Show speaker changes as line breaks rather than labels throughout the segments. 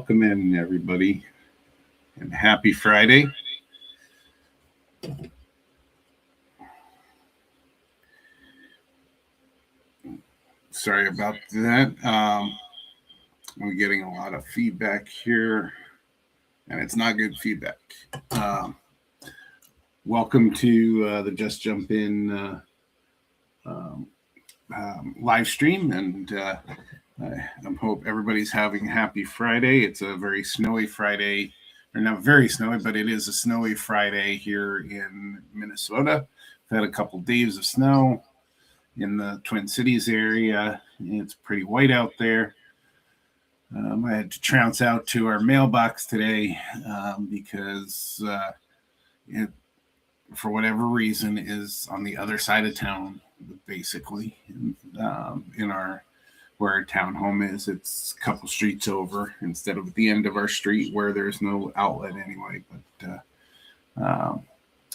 Welcome in, everybody, and happy Friday. Sorry about that. We're getting a lot of feedback here, and it's not good feedback. Welcome to the Just Jump In live stream, and I hope everybody's having a happy Friday. It's a very snowy Friday, or not very snowy, but it is a snowy Friday here in Minnesota. We've had a couple days of snow in the Twin Cities area. It's pretty white out there. I had to trounce out to our mailbox today because it, for whatever reason, is on the other side of town, basically, in our where our townhome is. It's a couple streets over instead of at the end of our street where there's no outlet anyway. But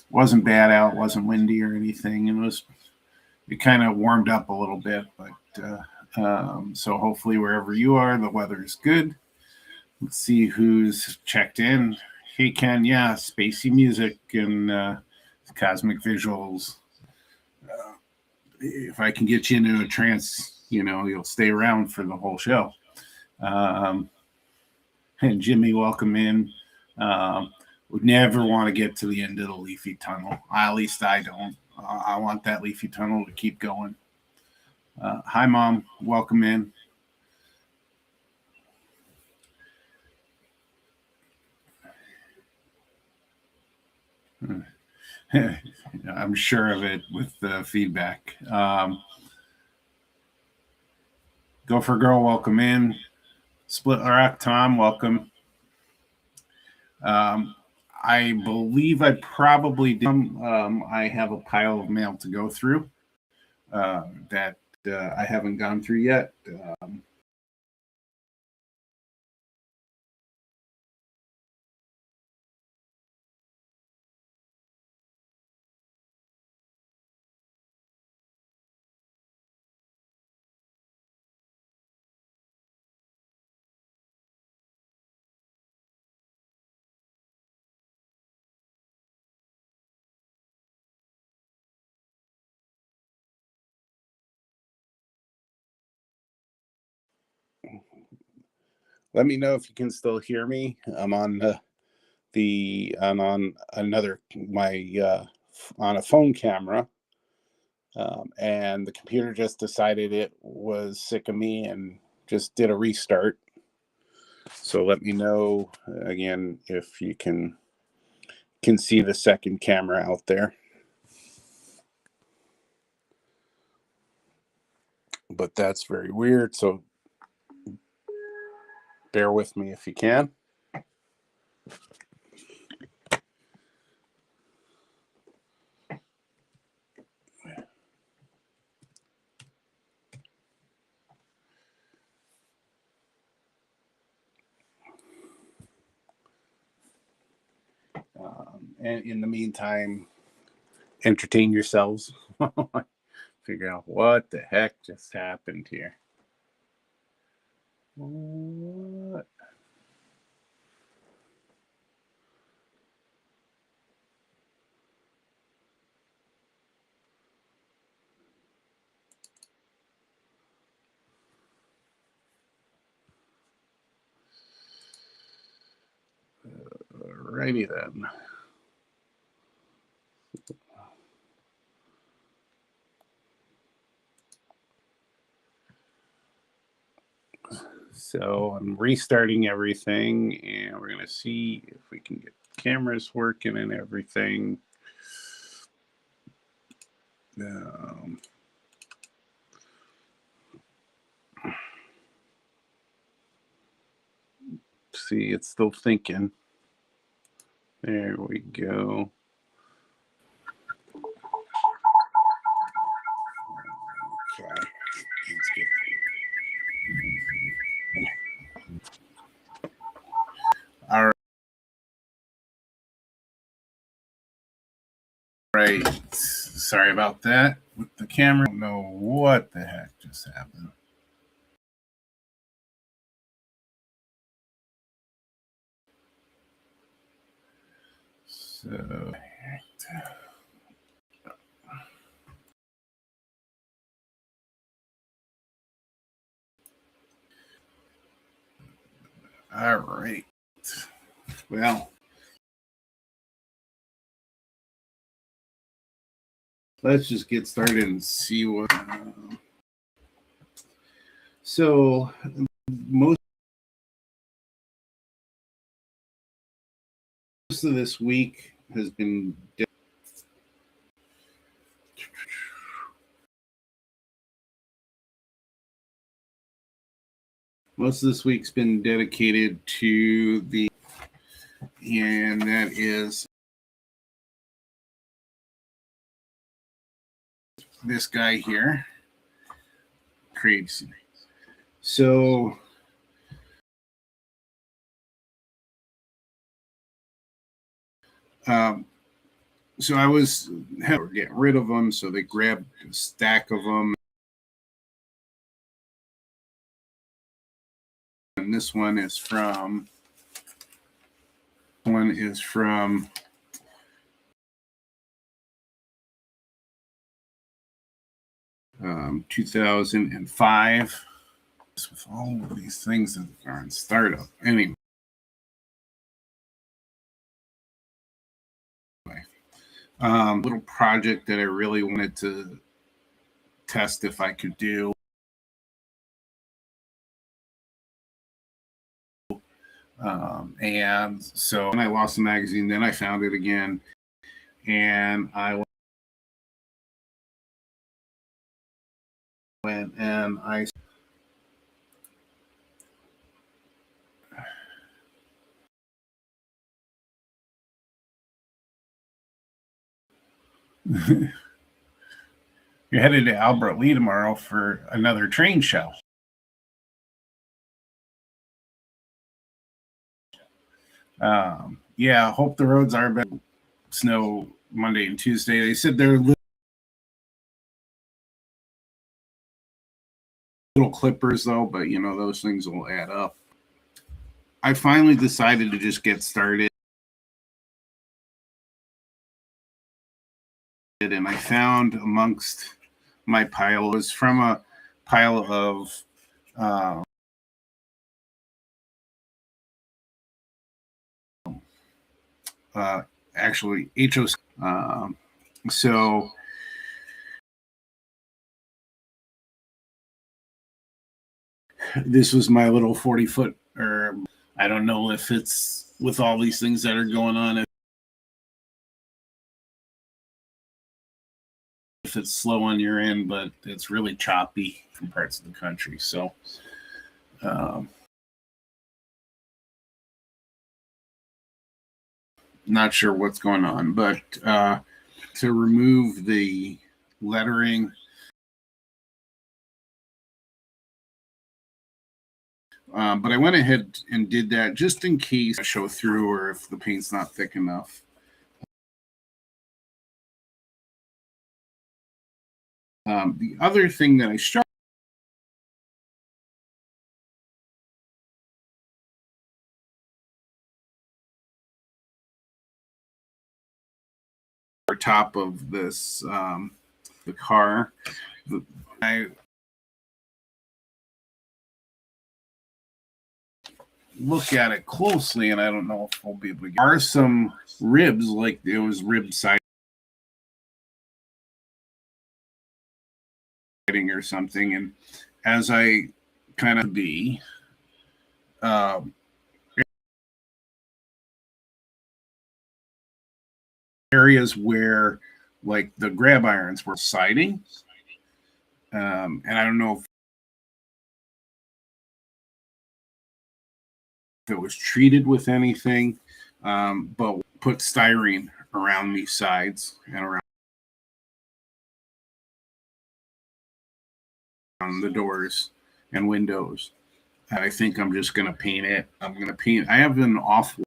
wasn't bad out, wasn't windy or anything, and it kind of warmed up a little bit. But so hopefully wherever you are, the weather is good. Let's see who's checked in. Hey Ken, yeah, spacey music and cosmic visuals. If I can get you into a trance, you'll stay around for the whole show. And Jimmy, welcome in. Would never want to get to the end of the leafy tunnel. At least I don't. I want that leafy tunnel to keep going. Hi, Mom. Welcome in. I'm sure of it with the feedback. Go for Girl, welcome in. Split Rock Tom, welcome. I believe I probably did. I have a pile of mail to go through that I haven't gone through yet. Let me know if you can still hear me. I'm on on a phone camera, and the computer just decided it was sick of me and just did a restart. So let me know again if you can see the second camera out there. But that's very weird, so bear with me if you can. And in the meantime, entertain yourselves. Figure out what the heck just happened here. What? Alrighty then. So I'm restarting everything, and we're going to see if we can get cameras working and everything. See, it's still thinking. There we go. Okay. Let's get all right. Sorry about that with the camera. I don't know what the heck just happened. So, all right. Well, let's just get started and see what. So, most of this week has been. Most of this week's been dedicated to the, and that is this guy here, Crazy. So so I was getting rid of them, so they grabbed a stack of them. And this one is from 2005. With all of these things that are in startup. Anyway. Little project that I really wanted to test if I could do. And so when I lost the magazine, then I found it again, and I went and I you're headed to Albert Lee tomorrow for another train show. Yeah, hope the roads are better. Snow Monday and Tuesday. They said they're little clippers though, but you know, those things will add up. I finally decided to just get started, and I found amongst my pile, it was from a pile of actually HOC. So this was my little 40-foot, or I don't know if it's with all these things that are going on, if it's slow on your end, but it's really choppy from parts of the country. So not sure what's going on, but to remove the lettering, but I went ahead and did that just in case I show through or if the paint's not thick enough. The other thing that I struck top of this the car, I look at it closely, and I don't know if we'll be able to get. There are some ribs, like it was rib siding or something, and as I kind of areas where like the grab irons were siding, and I don't know if it was treated with anything, but put styrene around these sides and around the doors and windows. And I think I'm just going to paint it. I'm going to paint. I have an off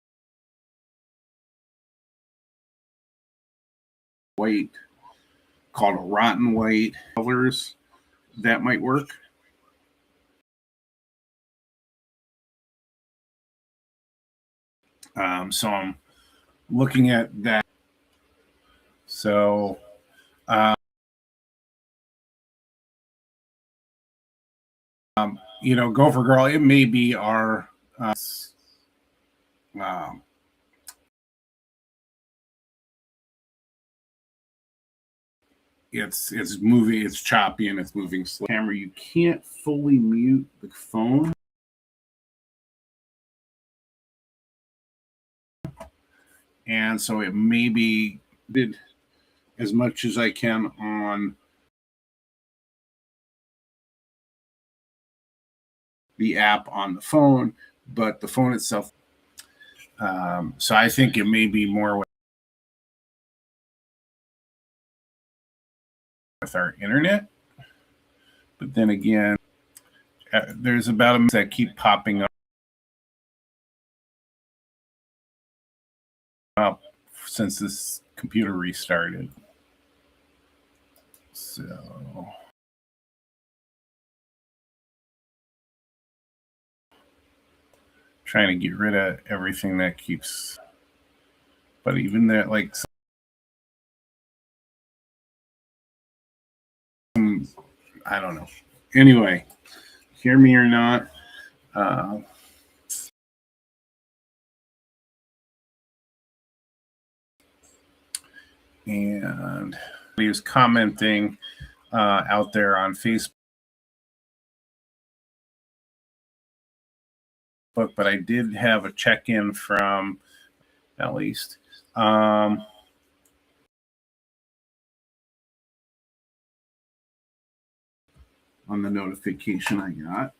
white called a rotten white colors that might work. So I'm looking at that. So, Gopher Girl, it may be our um, it's moving, it's choppy, and it's moving slow. Camera, you can't fully mute the phone. And so it may be did as much as I can on the app on the phone, but the phone itself. So I think it may be more with our internet. But then again, there's about a that keep popping up since this computer restarted. So trying to get rid of everything that keeps, but even that, like, I don't know. Anyway, hear me or not. And he was commenting out there on Facebook, but I did have a check-in from, at least, on the notification I got.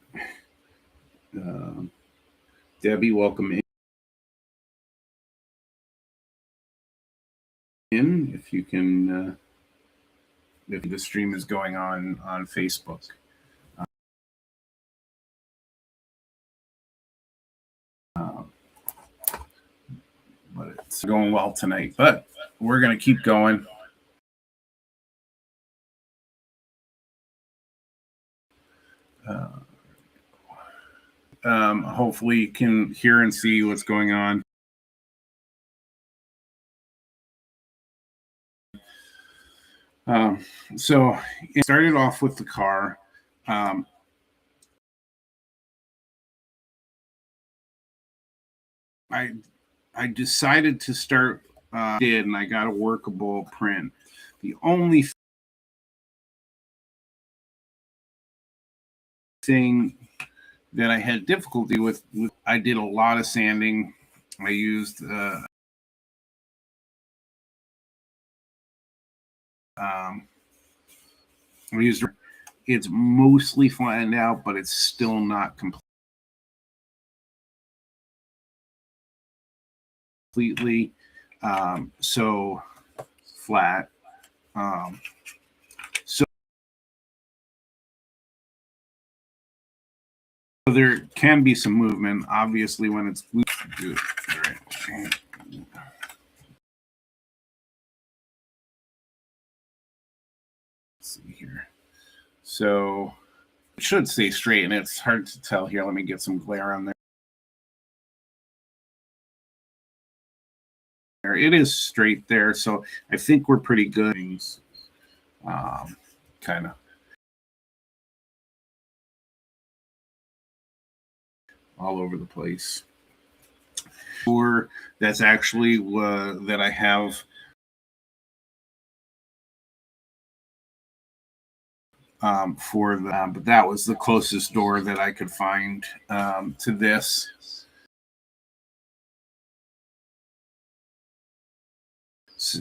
Debbie, welcome in. If you can, if the stream is going on Facebook. But it's going well tonight. But we're going to keep going. Hopefully you can hear and see what's going on. So it started off with the car. I decided to start and I got a workable print. The only thing that I had difficulty with, I did a lot of sanding. I used it's mostly flattened out, but it's still not completely so flat. So there can be some movement, obviously, when it's good. Right. Let's see here. So it should stay straight, and it's hard to tell here. Let me get some glare on there. It is straight there, so I think we're pretty good. Kind of all over the place. Or that's actually that I have for the, but that was the closest door that I could find to this.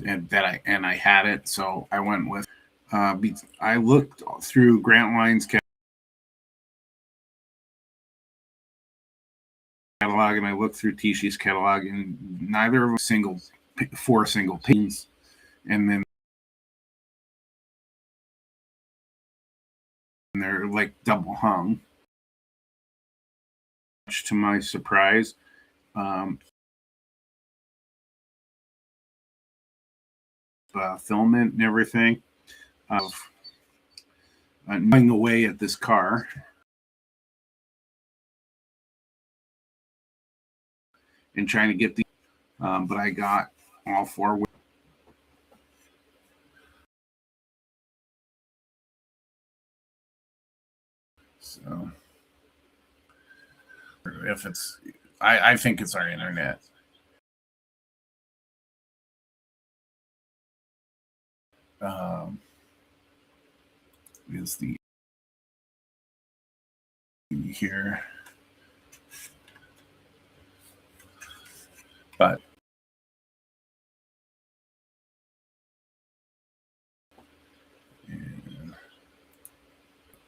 And I had it, so I went with. I looked through Grantline's catalog, and I looked through Tishi's catalog, and neither of them four single panes, and then they're like double hung. Much to my surprise, filament and everything of gnawing away at this car. And trying to get the, but I got all four. So if it's, I think it's our internet. Is the here, but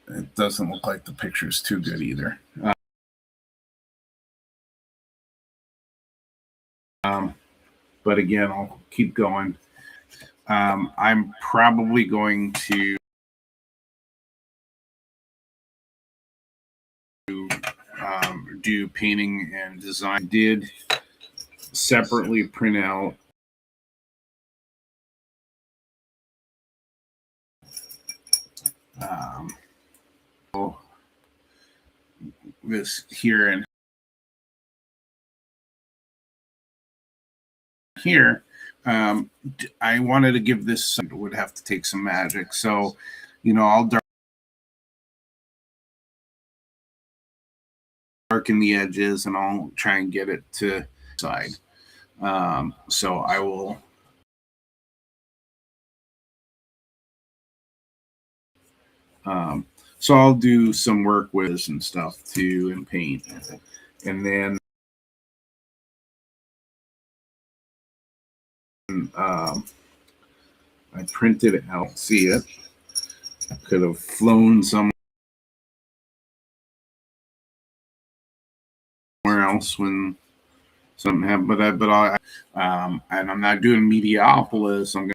it doesn't look like the picture's too good either. But again, I'll keep going. I'm probably going to do painting and design. I did separately print out this here and here. I wanted to give this, would have to take some magic. So, I'll darken the edges and I'll try and get it to side. So I will. So I'll do some work with and stuff too and paint. And then I printed it out. See it? Could have flown somewhere else when something happened. But I and I'm not doing Mediopolis. I'm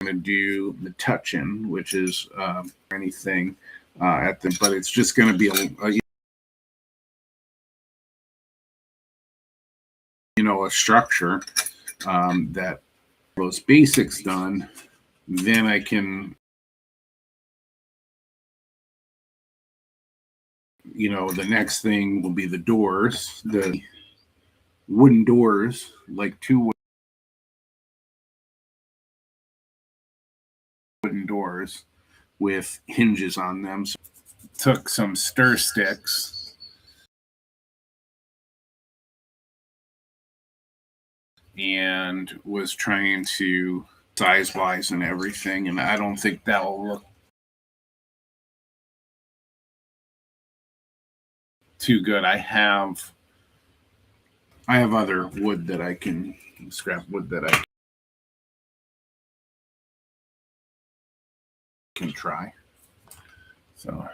going to do the touch-in, which is anything at the. But it's just going to be a structure that those basics done, then I can, the next thing will be the doors, the wooden doors, like two wooden doors with hinges on them. So took some stir sticks and was trying to size-wise and everything, and I don't think that'll look too good. I have other wood that I can, scrap wood that I can try. So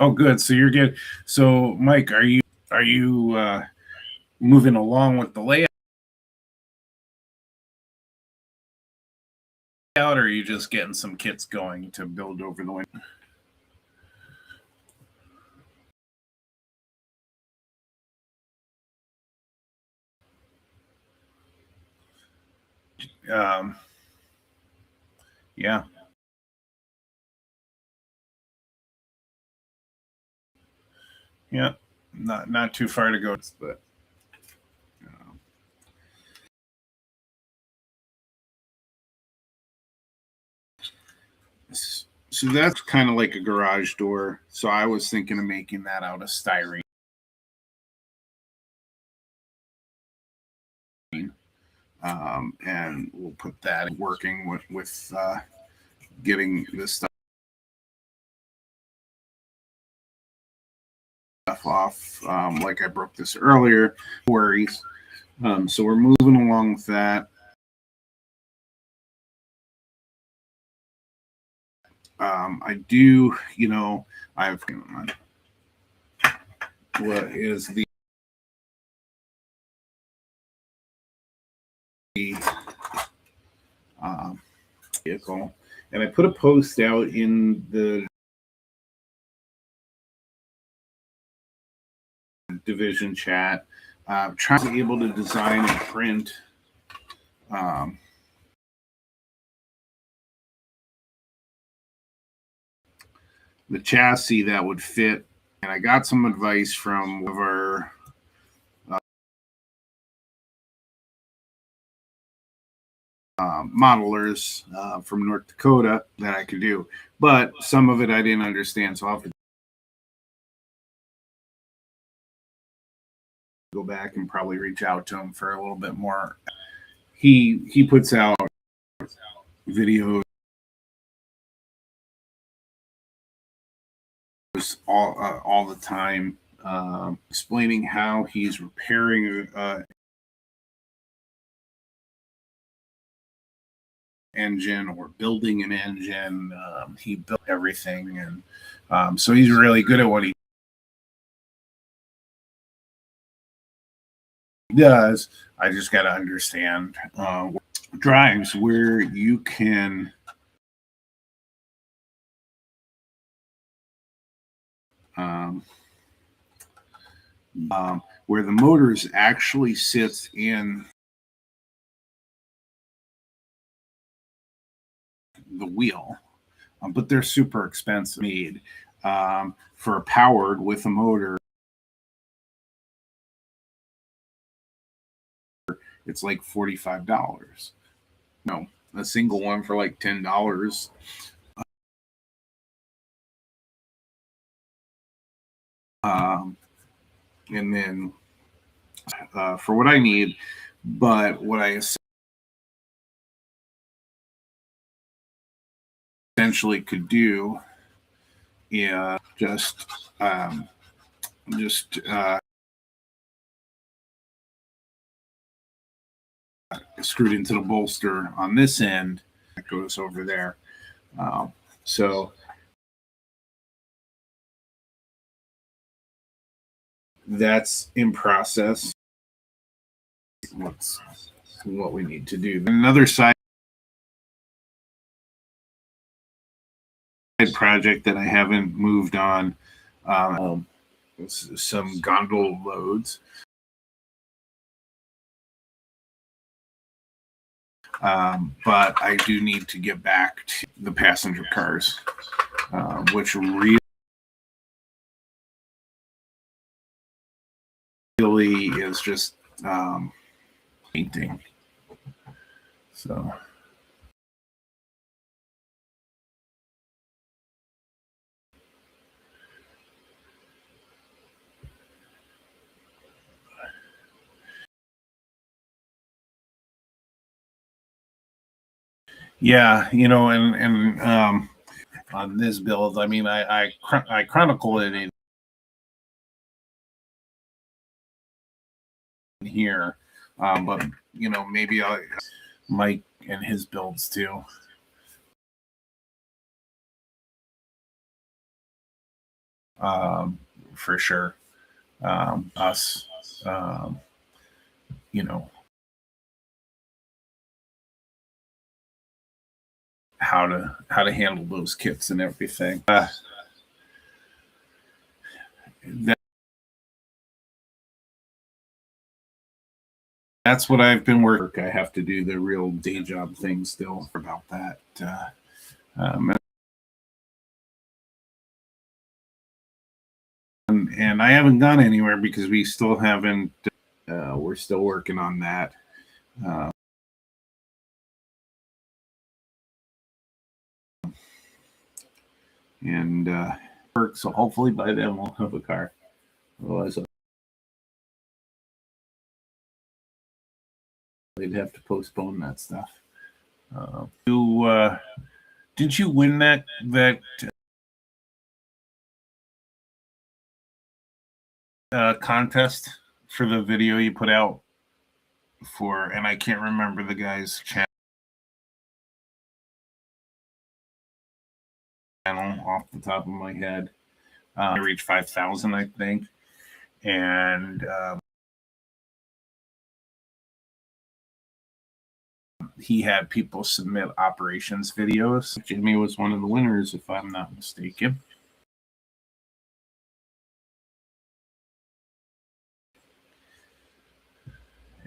oh, good. So you're good. So Mike, are you moving along with the layout, or are you just getting some kits going to build over the winter? Yeah. Yeah. Not too far to go, but so that's kind of like a garage door. So I was thinking of making that out of styrene. And we'll put that working with getting this stuff off. Like I broke this earlier, worries. So we're moving along with that. I do, I've what is the vehicle, and I put a post out in the division chat, trying to be able to design and print the chassis that would fit. And I got some advice from one of our modelers from North Dakota that I could do, but some of it I didn't understand, so I'll have to go back and probably reach out to him for a little bit more. He puts out videos all the time, explaining how he's repairing engine or building an engine. He built everything, and so he's really good at what he does. I just got to understand drives where you can where the motors actually sits in the wheel, but they're super expensive made for powered with a motor. It's like $45. No, a single one for like $10. And then for what I need, but what I essentially could do is just screwed into the bolster on this end that goes over there. So that's in process. What's what we need to do. Another side project that I haven't moved on, some gondola loads. But I do need to get back to the passenger cars, which really is just painting. So yeah, and on this build, I mean, I chronicle it in here, but maybe Mike and his builds too. For sure. Us, how to handle those kits and everything. That's what I've been working. I have to do the real day job thing still about that. And I haven't gone anywhere because we still haven't. We're still working on that. And work. So hopefully by then we'll have a car. Otherwise, they'd have to postpone that stuff. Did you win that contest for the video you put out for? And I can't remember the guy's channel off the top of my head. I reached 5,000, I think, and he had people submit operations videos. Jimmy was one of the winners, if I'm not mistaken.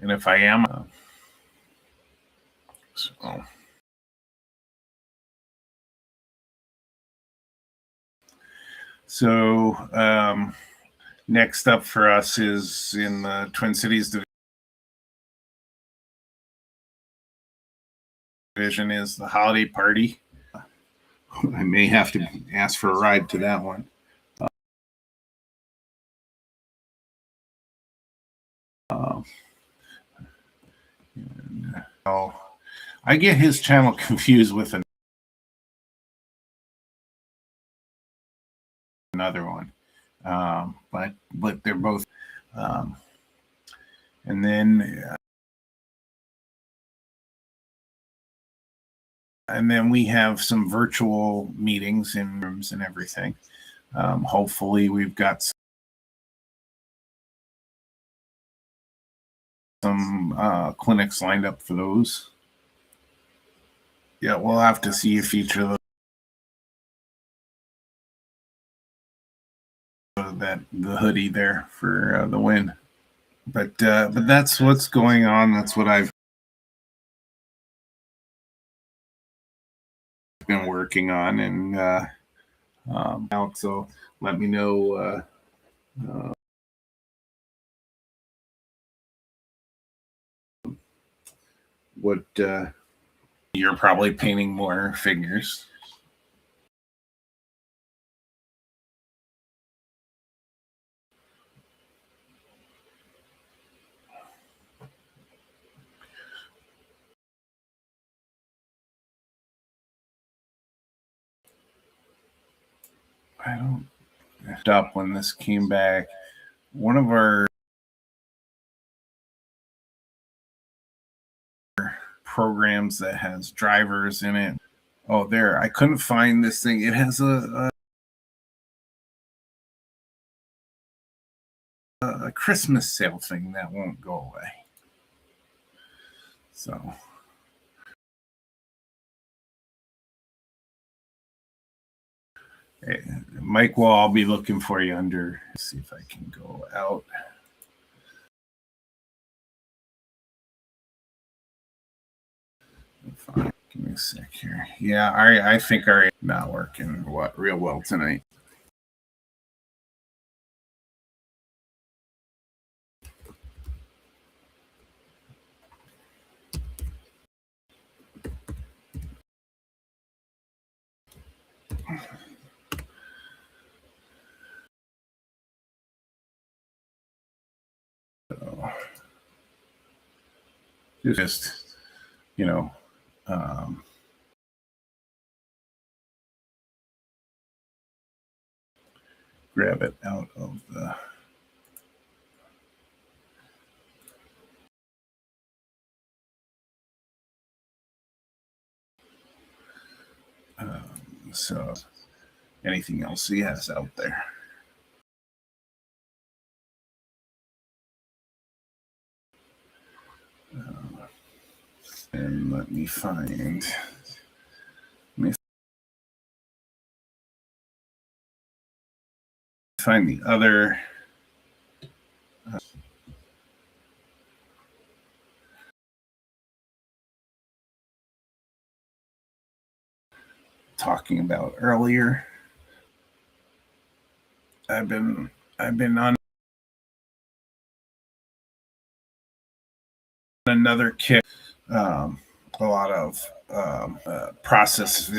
And if I am, so. All So next up for us is in the Twin Cities division is the holiday party. I may have to ask for a ride to that one. I get his channel confused with another one, but they're both. And then we have some virtual meetings in rooms and everything. Hopefully, we've got some clinics lined up for those. Yeah, we'll have to see if each of the hoodie there for the win. But that's what's going on. That's what I've been working on, and out. So let me know what you're probably painting more figures. I don't stop when this came back. One of our programs that has drivers in it. Oh, there. I couldn't find this thing. It has a Christmas sale thing that won't go away. So hey, Mike, well, I'll be looking for you under. See if I can go out. Fine. Give me a sec here. Yeah, I think our not working real well tonight. So, just grab it out of the. So anything else he has out there? And let me find the other. Talking about earlier. I've been on another kick. A lot of process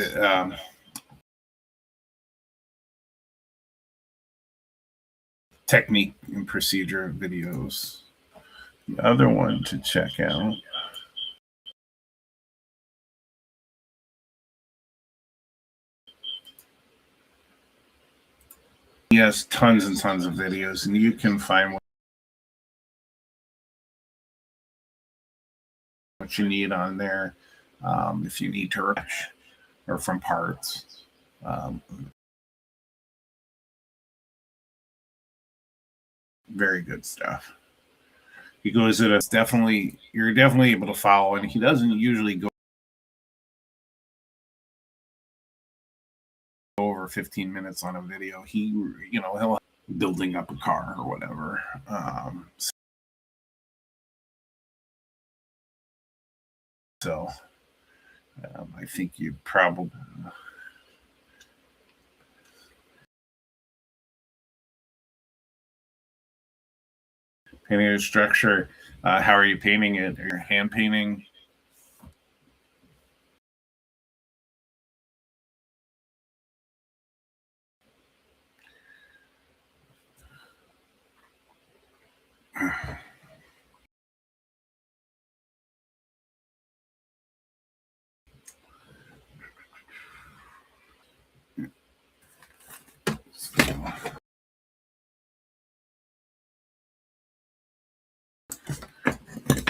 technique and procedure videos. The other one to check out. He has tons and tons of videos, and you can find what you need on there if you need to rush or from parts. Very good stuff. He goes at us definitely. You're definitely able to follow, and he doesn't usually go over 15 minutes on a video. He'll building up a car or whatever. So I think you probably Painting a structure. How are you painting it? Are you hand painting?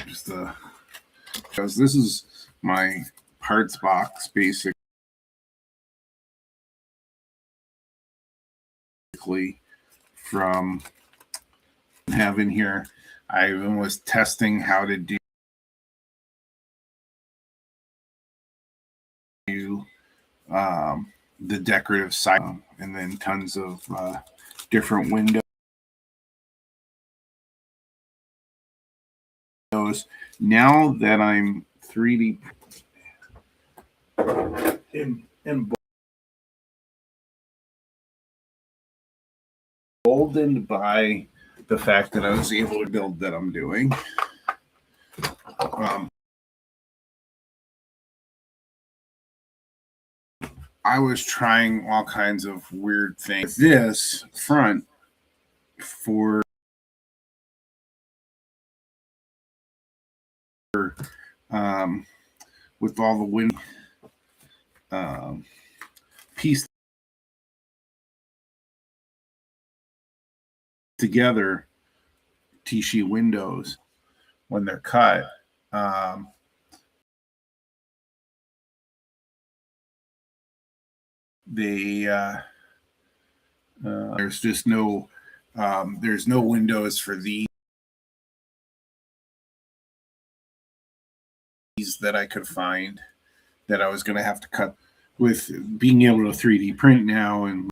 Just because this is my parts box basically from having here. I even was testing how to do the decorative side, and then tons of different windows. Now that I'm 3D emboldened by the fact that I was able to build that I'm doing. I was trying all kinds of weird things. This front for with all the wind piece together T-sheet windows when they're cut. There's just no there's no windows for these that I could find that I was going to have to cut. With being able to 3D print now, and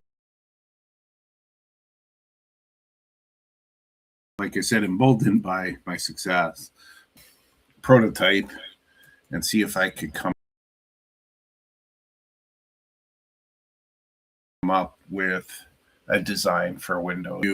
like I said, emboldened by my success, prototype and see if I could come up with a design for Windows.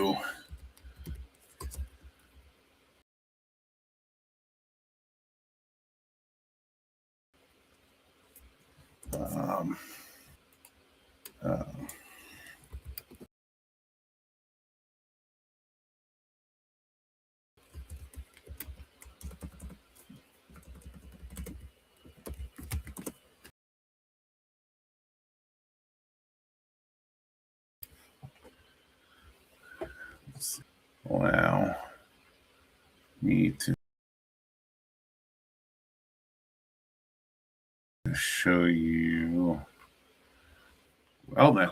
Wow. Need to show you. Well, then.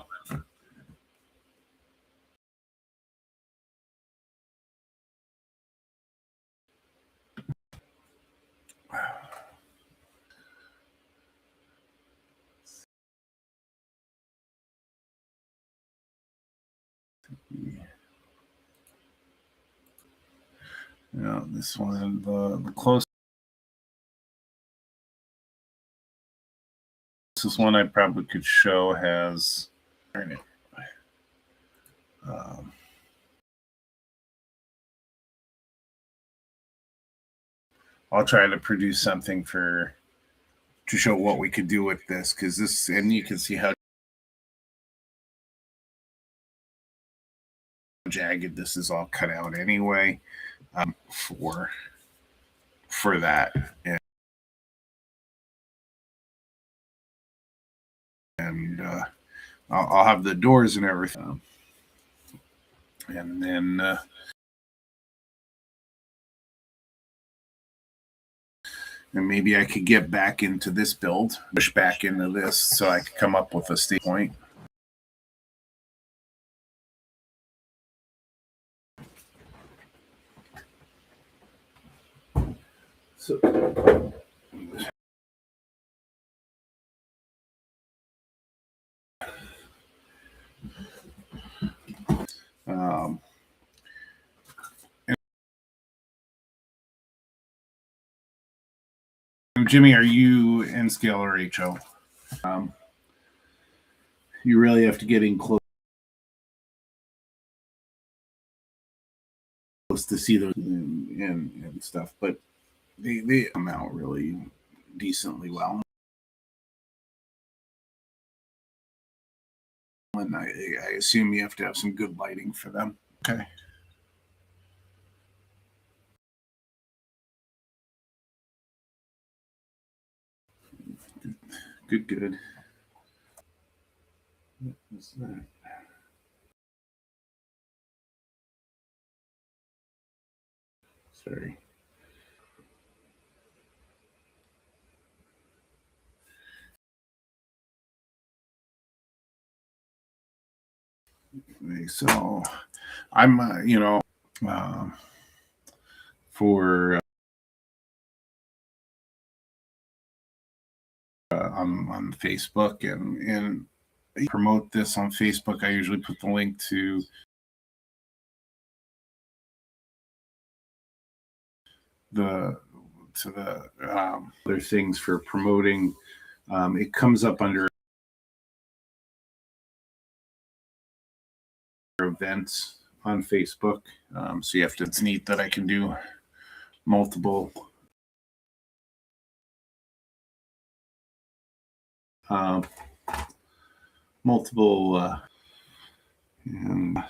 Yeah, this one, the closest one I probably could show has. I'll try to produce something to show what we could do with this, because this, and you can see how jagged this is all cut out anyway, for that. And I'll have the doors and everything, and then and maybe I could get back into this build, push back into this, so I could come up with a state point. So Jimmy, are you in scale or HO? You really have to get in close supposed to see those and stuff, but they come out really decently well. And I assume you have to have some good lighting for them. Okay. Good. What was that? Sorry. So I'm, for on Facebook and promote this on Facebook. I usually put the link to the other things for promoting. It comes up under events on Facebook. So you have to, it's neat that I can do multiple and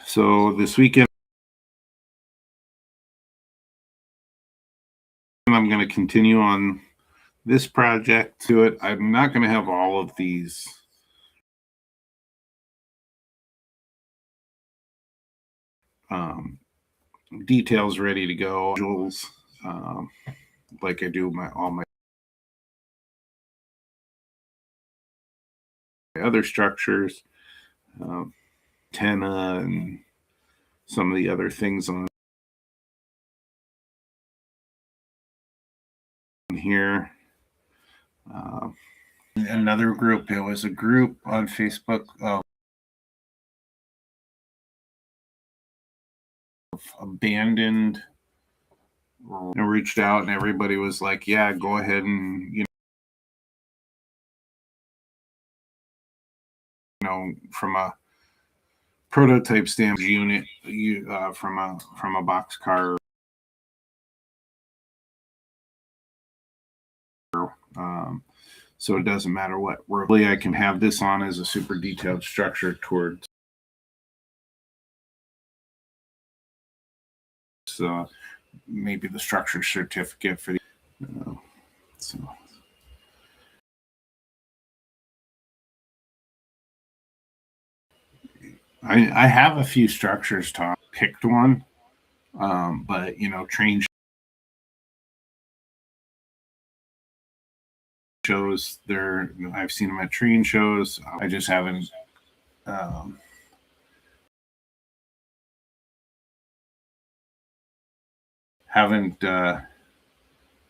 so this weekend I'm going to continue on this project to it. I'm not going to have all of these details ready to go, like I do all my other structures, antenna and some of the other things on here. Another group, it was a group on Facebook of abandoned, and reached out and everybody was like, yeah, go ahead and from a prototype stamp unit, from a boxcar, so it doesn't matter what really I can have this on as a super detailed structure towards maybe the structure certificate for the so I have a few structures, Tom. Picked one, but train shows there. I've seen them at train shows. I just haven't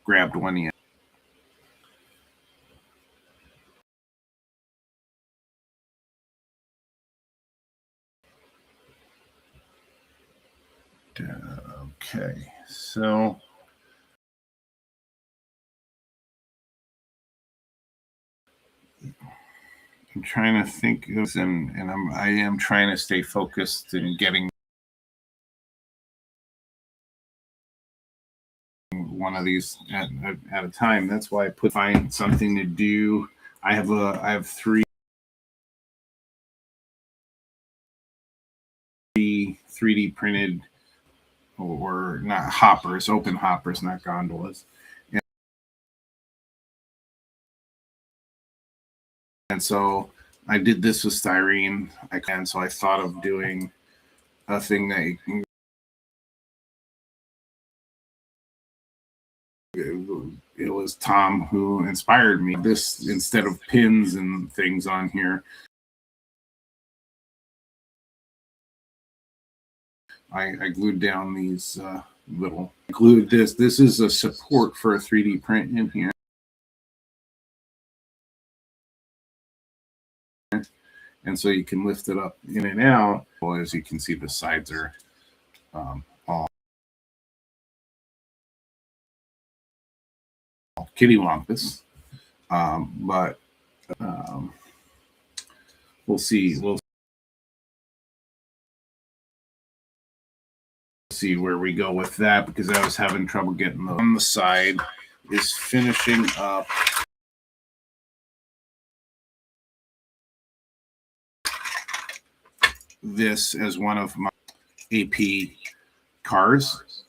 grabbed one yet. Okay, so I'm trying to think of, and I am trying to stay focused in getting one of these at a time. That's why I find something to do. I have 3 3D printed, or not hoppers, open hoppers, not gondolas. And so I did this with styrene. So I thought of doing a thing that it was Tom who inspired me. This, instead of pins and things on here, I glued down these glued this. This is a support for a 3D print in here. And so you can lift it up in and out. Well, as you can see, the sides are all kittywampus. But we'll see. We'll see where we go with that, because I was having trouble getting those. On the side is finishing up this as one of my AP cars.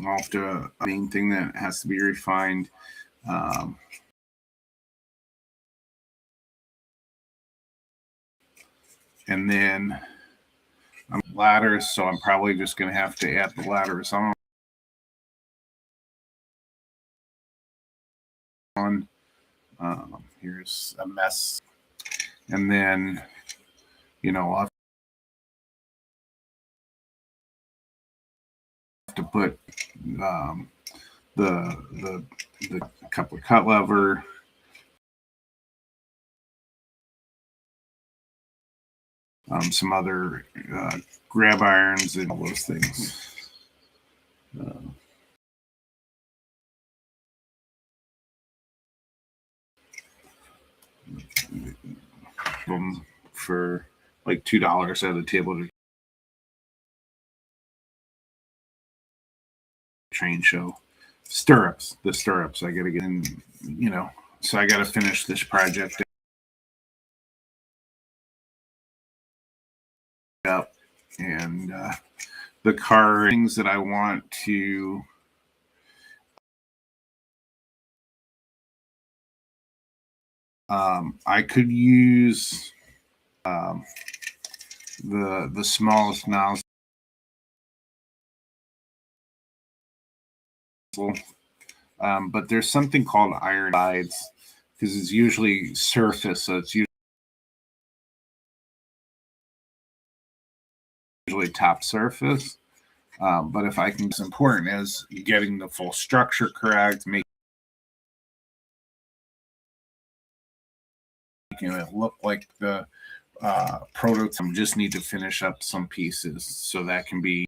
After a main thing that has to be refined. And then ladders, so I'm probably just going to have to add the ladders on. Here's a mess. And then, I'll have to put the couple of cut lever, some other grab irons and all those things. Them for like $2 at a table to train show. The stirrups I gotta get in, so I gotta finish this project up. And the car things that I want to I could use the smallest nozzle, but there's something called iron sides, because it's usually surface, so it's usually top surface. But if I can, it's important as getting the full structure correct, making it look like the prototype. Just need to finish up some pieces so that can be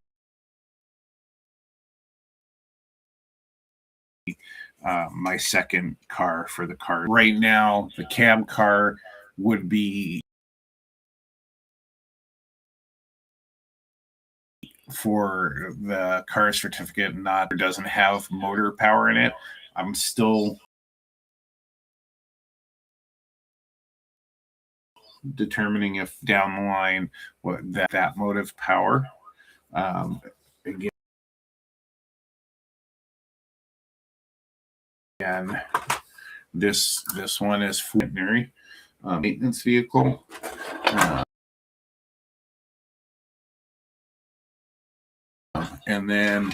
my second car for the car. Right now, the cab car would be for the car certificate, doesn't have motor power in it. I'm still determining if down the line what that motive power. Again, this one is for ordinary maintenance vehicle. And then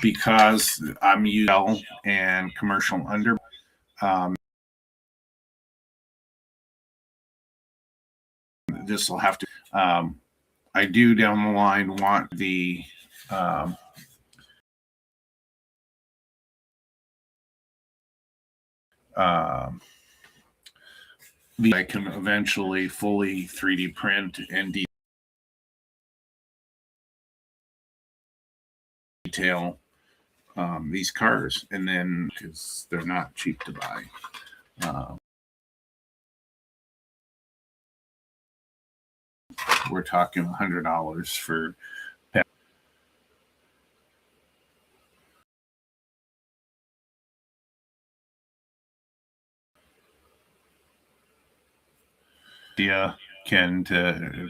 because I'm using and commercial under, this will have to. I do down the line want the I can eventually fully 3D print and detail these cars, and then because they're not cheap to buy. We're talking $100 for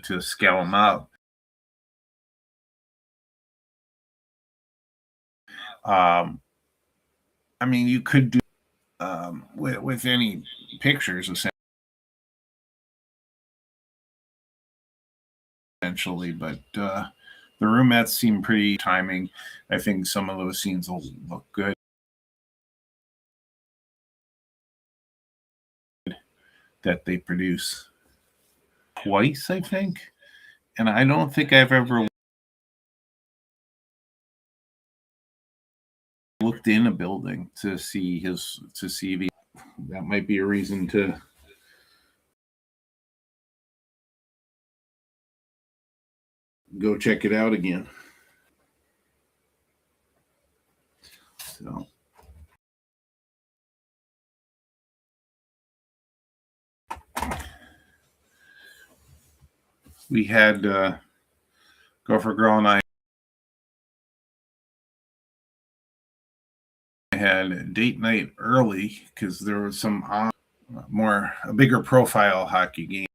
to scale them up. I mean, you could do with any pictures essentially, but the roomettes seem pretty timing. I think some of those scenes will look good. That they produce twice, I think, and I don't think I've ever looked in a building to see that might be a reason to go check it out again. So we had Gopher Girl and I had a date night early because there was some a bigger profile hockey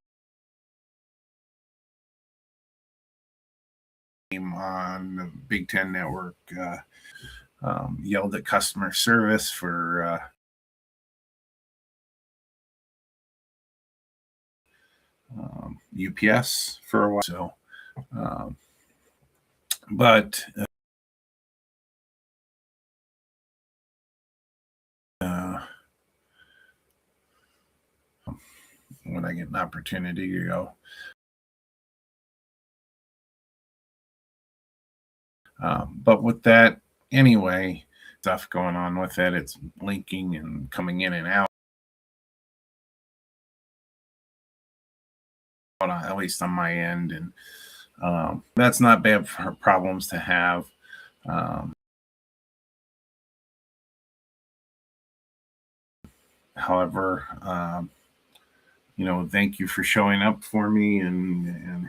game on the Big Ten Network. Yelled at customer service for UPS for a while. So, but when I get an opportunity to go. But with that, anyway, stuff going on with it, it's linking and coming in and out, at least on my end. And that's not bad for problems to have. However, thank you for showing up for me and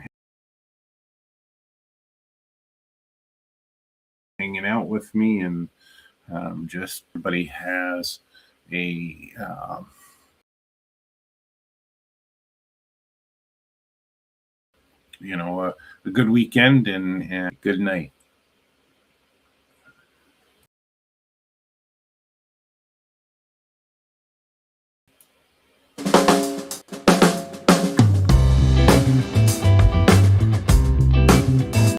hanging out with me. And just everybody has a a good weekend and good night.